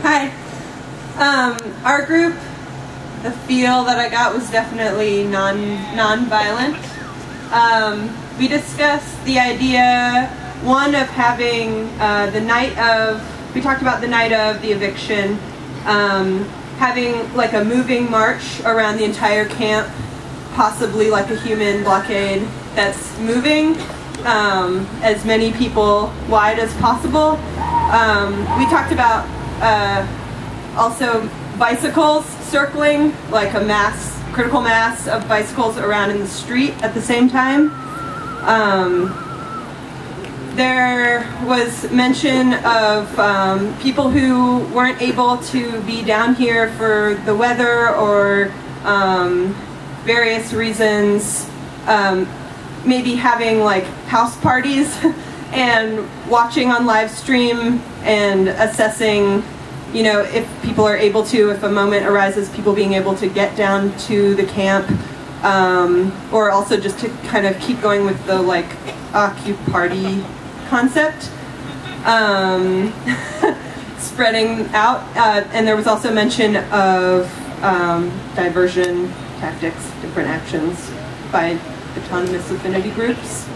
Hi. Our group, the feel that I got was definitely non-violent. We discussed the idea, one, of having we talked about the night of the eviction, having like a moving march around the entire camp, possibly like a human blockade that's moving, as many people wide as possible. We talked about also bicycles circling, like a critical mass of bicycles around in the street at the same time. There was mention of people who weren't able to be down here for the weather or various reasons, maybe having like house parties and watching on live stream and assessing, you know, if people are able to, if a moment arises, people being able to get down to the camp, or also just to kind of keep going with the like party concept, spreading out, and there was also mention of diversion tactics, different actions by autonomous affinity groups.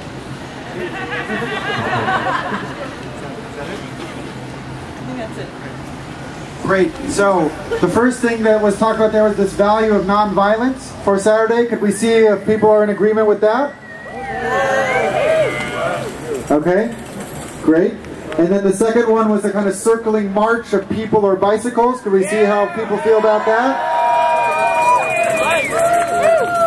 I think that's it. Great. So the first thing that was talked about there was this value of nonviolence for Saturday. Could we see if people are in agreement with that? Okay, great. And then the second one was the kind of circling march of people or bicycles. Could we see how people feel about that?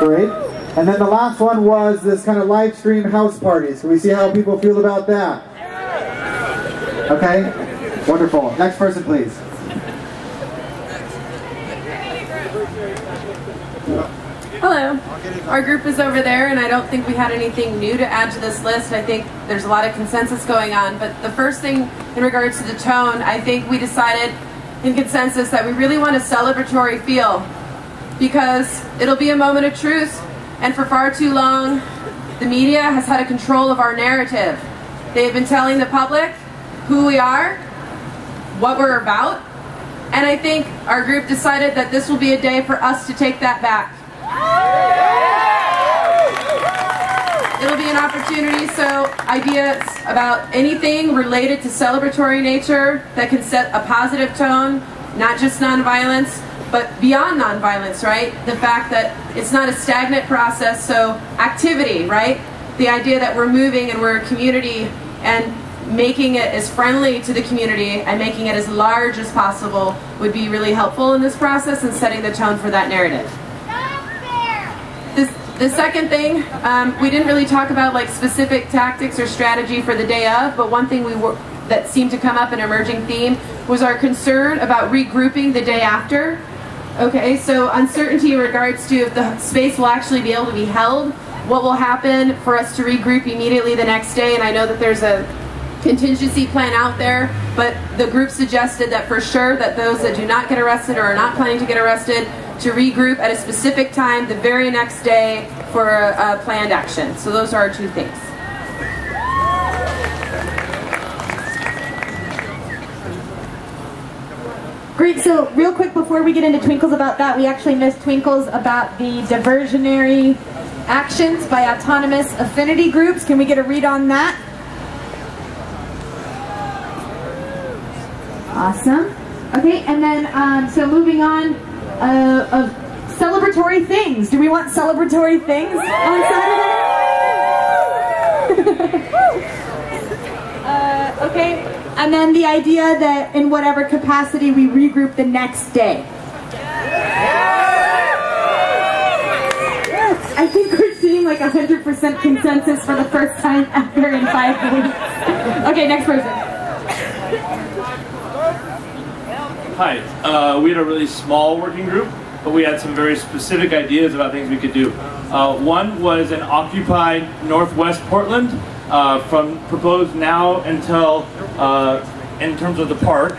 Great. And then the last one was this kind of live stream house parties. Can we see how people feel about that? Okay, wonderful. Next person, please. Hello. Our group is over there, and I don't think we had anything new to add to this list. I think there's a lot of consensus going on, but the first thing in regards to the tone, I think we decided in consensus that we really want a celebratory feel, because it'll be a moment of truth, and for far too long, the media has had a control of our narrative. They've been telling the public who we are, what we're about, and I think our group decided that this will be a day for us to take that back. It'll be an opportunity, so ideas about anything related to celebratory nature that can set a positive tone, not just nonviolence, but beyond nonviolence, right? The fact that it's not a stagnant process, so activity, right? The idea that we're moving and we're a community, and making it as friendly to the community and making it as large as possible would be really helpful in this process and setting the tone for that narrative. The second thing, we didn't really talk about like specific tactics or strategy for the day of, but one thing that seemed to come up, an emerging theme, was our concern about regrouping the day after. Okay, so uncertainty in regards to if the space will actually be able to be held, what will happen for us to regroup immediately the next day, and I know that there's a contingency plan out there, but the group suggested that for sure that those that do not get arrested or are not planning to get arrested to regroup at a specific time the very next day for a planned action. So those are our two things. Great, so real quick before we get into Twinkles about that, we actually missed Twinkles about the diversionary actions by autonomous affinity groups. Can we get a read on that? Awesome. Okay, and then, so moving on, of celebratory things. Do we want celebratory things on Saturday? Okay, and then the idea that in whatever capacity we regroup the next day. I think we're seeing like 100% consensus for the first time ever in 5 weeks. Okay, next person. Hi, we had a really small working group, but we had some very specific ideas about things we could do. One was an Occupy Northwest Portland, from proposed now until, in terms of the park,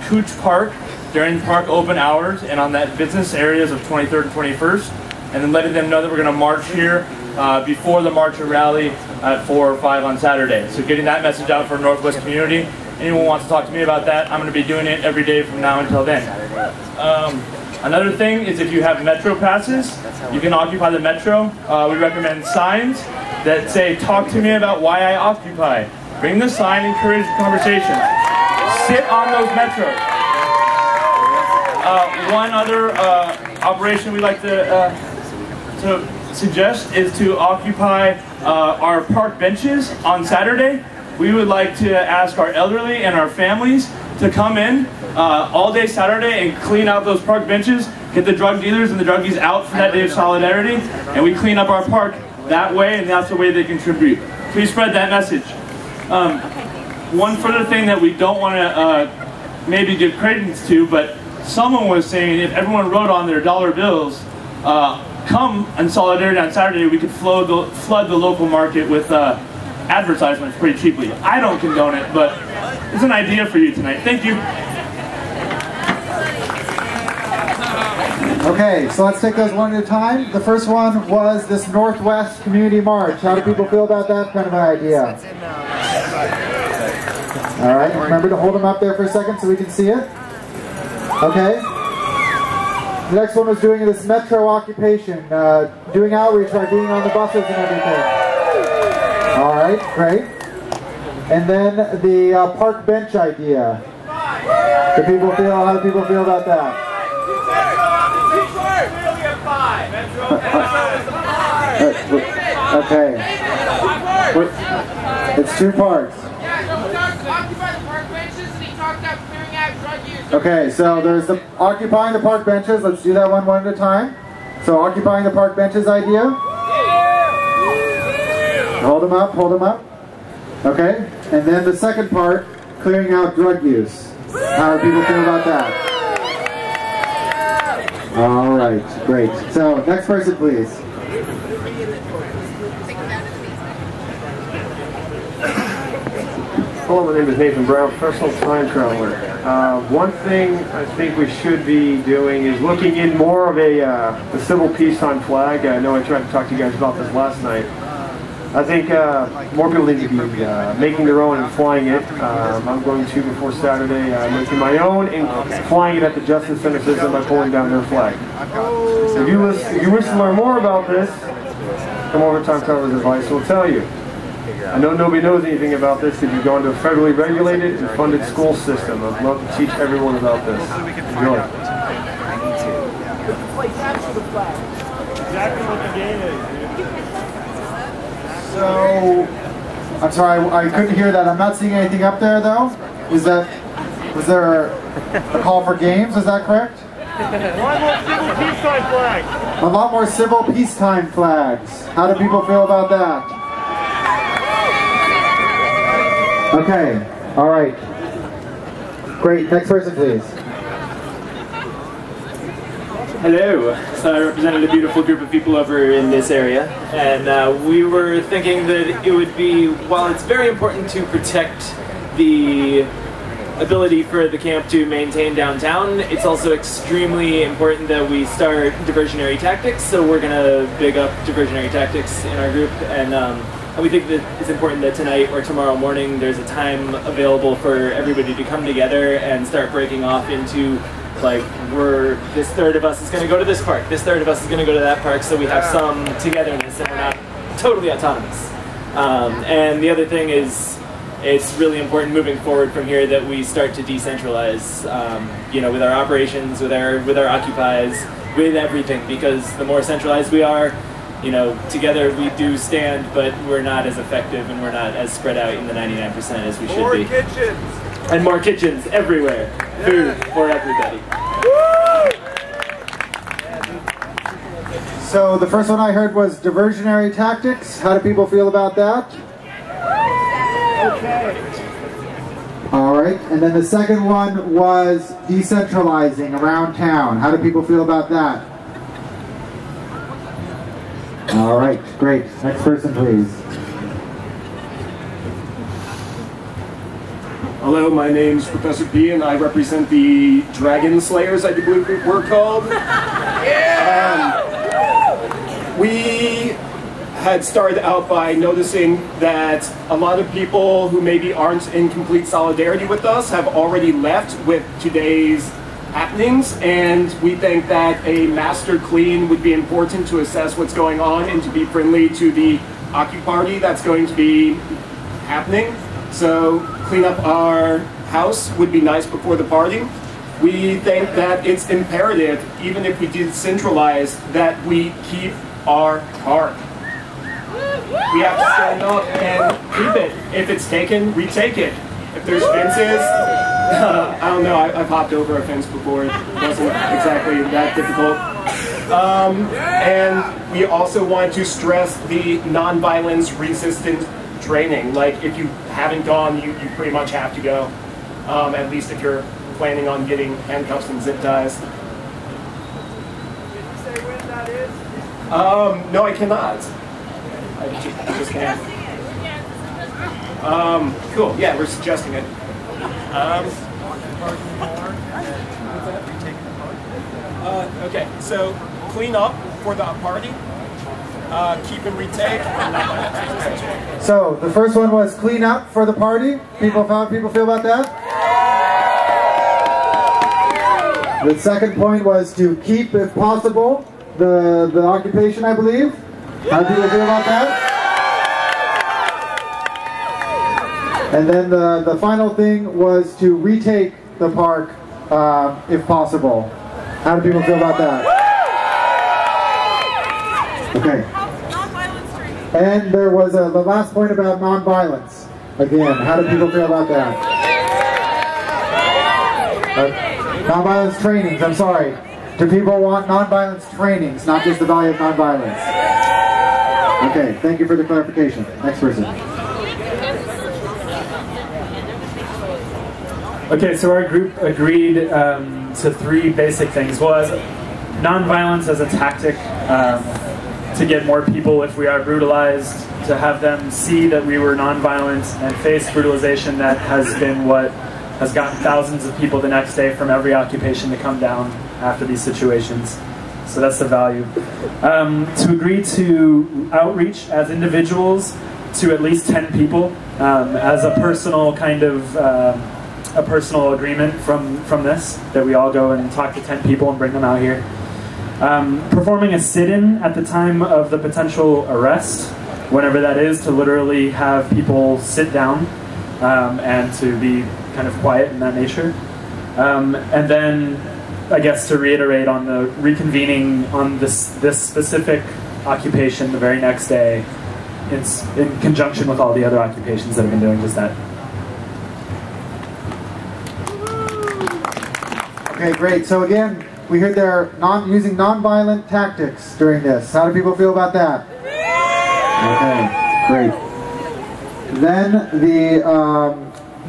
Cooch Park, during park open hours and on that business areas of 23rd and 21st, and then letting them know that we're going to march here before the march or rally at 4 or 5 on Saturday. So getting that message out for Northwest community. anyone wants to talk to me about that, I'm going to be doing it every day from now until then. Another thing is if you have Metro passes, you can occupy the Metro. We recommend signs that say, talk to me about why I occupy. Bring the sign, encourage conversation. Sit on those Metros. One other operation we like to suggest is to occupy our park benches on Saturday. We would like to ask our elderly and our families to come in all day Saturday and clean out those park benches, get the drug dealers and the druggies out for that day of solidarity, and we clean up our park that way, and that's the way they contribute. Please spread that message. One further thing that we don't want to maybe give credence to, but someone was saying if everyone wrote on their dollar bills, come in solidarity on Saturday, we could flood the local market with advertisements pretty cheaply. I don't condone it, but it's an idea for you tonight. Thank you. Okay, so let's take those one at a time. The first one was this Northwest Community March. How do people feel about that kind of an idea? All right, remember to hold them up there for a second so we can see it. Okay. The next one was doing this Metro occupation, doing outreach by being on the buses and everything. All right, great. And then the park bench idea. How do people feel about that? Okay. It's two parts. Okay, so there's the occupying the park benches. Let's do that one at a time. So occupying the park benches idea. Hold them up, hold them up. Okay, and then the second part, clearing out drug use. How do people feel about that? All right, great. So next person, please. Hello, my name is Nathan Brown, personal time traveler. One thing I think we should be doing is looking in more of a civil peacetime flag. I know I tried to talk to you guys about this last night. I think more people need to be making their own and flying it. I'm going to, before Saturday, making my own and flying it at the Justice Center system by pulling down their flag. If you wish to learn more about this, come over to Time Traveler's Advice, we'll tell you. I know nobody knows anything about this if you've gone to a federally regulated and funded school system. I'd love to teach everyone about this. Enjoy. Exactly what the game is. So, I'm sorry, I couldn't hear that. I'm not seeing anything up there though. Was there a call for games? Is that correct? A lot more civil peacetime flags. How do people feel about that? Okay, all right. Great, next person please. Hello. So I represented a beautiful group of people over in this area, and we were thinking that it would be, while it's very important to protect the ability for the camp to maintain downtown, it's also extremely important that we start diversionary tactics, so we're going to big up diversionary tactics in our group, and we think that it's important that tonight or tomorrow morning there's a time available for everybody to come together and start breaking off into, like, this third of us is going to go to this park, this third of us is going to go to that park, so we have some togetherness and we're not totally autonomous. And the other thing is, it's really important moving forward from here that we start to decentralize, you know, with our operations, with our occupies, with everything, because the more centralized we are, you know, together we do stand, but we're not as effective and we're not as spread out in the 99% as we should be. More kitchens! And more kitchens everywhere. Yeah. Food for everybody. So the first one I heard was diversionary tactics. How do people feel about that? Okay. All right, and then the second one was decentralizing around town. How do people feel about that? All right, great. Next person, please. Hello, my name's Professor P, and I represent the Dragon Slayers, I do believe we're called. We had started out by noticing that a lot of people who maybe aren't in complete solidarity with us have already left with today's happenings, and we think that a master clean would be important to assess what's going on and to be friendly to the Party that's going to be happening. So clean up our house would be nice before the party. We think that it's imperative, even if we decentralize, that we keep our park. We have to stand up and keep it. If it's taken, retake it. If there's fences, I don't know, I've hopped over a fence before. It wasn't exactly that difficult. And we also want to stress the non-violence resistant training. Like, if you haven't gone, you pretty much have to go. At least if you're planning on getting handcuffs and zip ties. Can you say when that is? No, I cannot. I just can't. Cool, yeah, we're suggesting it. Okay, so clean up for the party, keep and retake. So the first one was clean up for the party. People feel about that? The second point was to keep, if possible, the occupation, I believe. How do people feel about that? And then the final thing was to retake the park, if possible. How do people feel about that? Okay. And there was the last point about nonviolence. Again, how do people feel about that? Nonviolence trainings, I'm sorry. Do people want nonviolence trainings, not just the value of nonviolence? Okay, thank you for the clarification. Next person. Okay, so our group agreed to three basic things. Was nonviolence as a tactic to get more people, if we are brutalized, to have them see that we were nonviolent and face brutalization that has been what has gotten thousands of people the next day from every occupation to come down after these situations. So that's the value. To agree to outreach as individuals to at least 10 people as a personal kind of a personal agreement from this, that we all go and talk to 10 people and bring them out here. Performing a sit-in at the time of the potential arrest, whenever that is, to literally have people sit down and to be kind of quiet in that nature. And then, I guess, to reiterate on the reconvening on this specific occupation the very next day in conjunction with all the other occupations that have been doing just that. Okay, great. So again, we heard they're using nonviolent tactics during this. How do people feel about that? Okay, great. Then the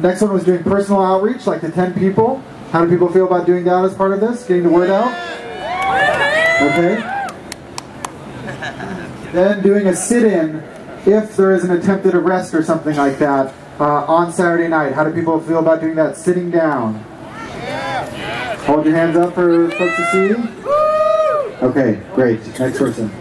next one was doing personal outreach, like to 10 people. How do people feel about doing that as part of this? Getting the word out? Okay. Then doing a sit-in if there is an attempted arrest or something like that on Saturday night. How do people feel about doing that sitting down? Hold your hands up for folks to see. Okay, great. Next person.